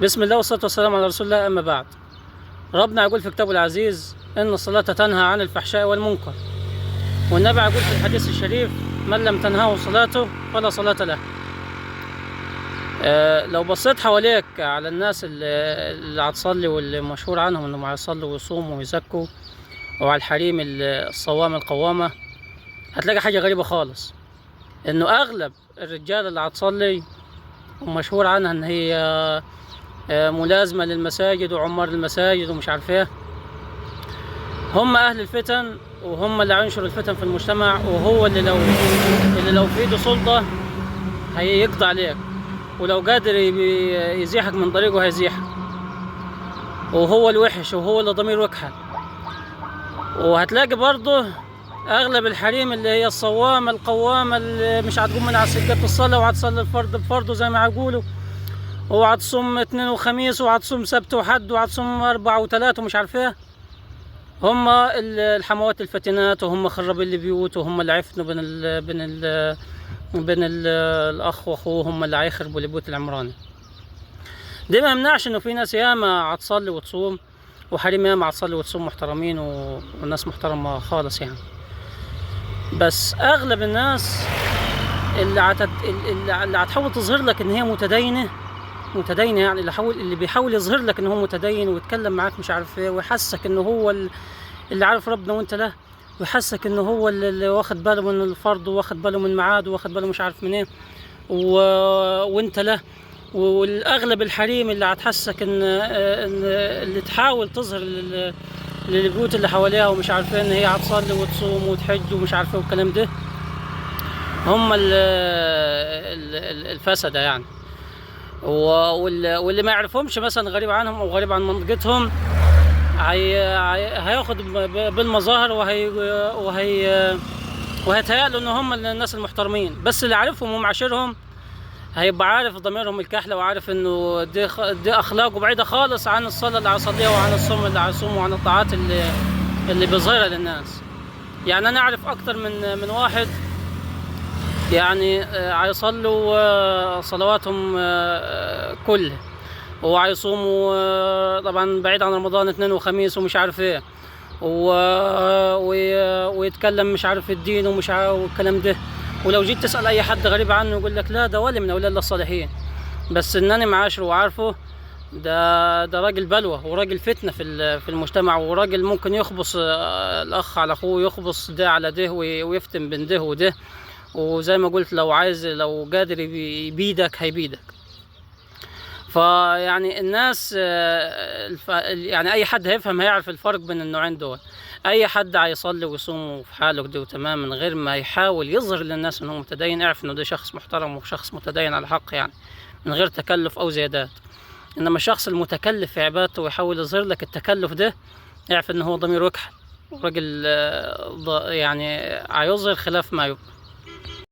بسم الله والصلاة والسلام على رسول الله. أما بعد، ربنا يقول في كتابه العزيز: إن الصلاة تنهى عن الفحشاء والمنكر. والنبي يقول في الحديث الشريف: من لم تنهه صلاته فلا صلاة له. لو بصيت حواليك على الناس اللي هتصلي واللي مشهور عنهم انهم هيصلوا ويصوموا ويزكوا، وعلى الحريم الصوامة القوامة، هتلاقي حاجة غريبة خالص. انه اغلب الرجال اللي هتصلي ومشهور عنها ان هي ملازمة للمساجد وعمار المساجد ومش عارف ايه، هم اهل الفتن، وهم اللي هينشروا الفتن في المجتمع، وهو اللي لو في ايده سلطة هيقضي عليك، ولو قادر يزيحك من طريقه هيزيحك، وهو الوحش وهو اللي ضمير وكحل. وهتلاقي برضه اغلب الحريم اللي هي الصوامة القوامة اللي مش هتقوم من على سجادة الصلاة وهتصلي الفرض بفرضه زي ما هيقولوا، وهتصوم اثنين وخميس وهتصوم سبت وحد وهتصوم اربع وثلاث ومش عارف ايه. هم الحموات الفتنات، وهم خربين البيوت، وهم اللي عفنوا بين الاخ واخوه، هم اللي هيخربوا البيوت العمراني. ده ما يمنعش انه في ناس ياما هتصلي وتصوم، وحريم ياما هتصلي وتصوم محترمين والناس محترمة خالص يعني. بس اغلب الناس اللي هتحاول تظهر لك ان هي متدينة يعني، اللي بيحاول يظهر لك ان هو متدين ويتكلم معاك مش عارف ايه، ويحسك انه هو اللي عارف ربنا وانت لا، ويحسك انه هو اللي واخد باله من الفرض، واخد باله من ميعاد، واخد باله مش عارف من ايه، وانت لا. والاغلب الحريم اللي هتحسك ان اللي تحاول تظهر للبيوت اللي حواليها ومش عارفين ان هي هتصلي وتصوم وتحج ومش عارفه والكلام ده، هم الفسده يعني. واللي ما يعرفهمش مثلا غريب عنهم او غريب عن منطقتهم هياخد بالمظاهر وهيتهيألوا ان هم الناس المحترمين. بس اللي عارفهم ومعاشرهم هيبقى عارف ضميرهم الكحله، وعارف انه دي اخلاقه بعيده خالص عن الصلاه اللي هيصليها، وعن الصوم اللي هيصومه، وعن الطاعات اللي بيظهرها للناس. يعني انا اعرف اكتر من واحد يعني هيصلوا صلواتهم كلها، وهيصوموا طبعا بعيد عن رمضان اثنين وخميس ومش عارف ايه، ويتكلم مش عارف الدين ومش عارف والكلام ده. ولو جيت تسأل اي حد غريب عنه يقول لك لا، ده ولي من اولياء الله الصالحين. بس انني معاشره وعارفه، ده راجل بلوى وراجل فتنة في المجتمع، وراجل ممكن يخبص الاخ على اخوه، يخبص ده على ده، ويفتن بين ده وده. وزي ما قلت، لو قادر يبيدك هيبيدك. فيعني الناس يعني اي حد هيفهم هيعرف الفرق بين النوعين دول. اي حد هيصلي ويصوم في حاله كده وتمام من غير ما يحاول يظهر للناس انه متدين، اعرف انه ده شخص محترم وشخص متدين على حق يعني، من غير تكلف او زيادات. انما الشخص المتكلف في عبادته ويحاول يظهر لك التكلف ده، اعرف انه هو ضمير وكحل، وراجل يعني هيظهر خلاف ما يبقى.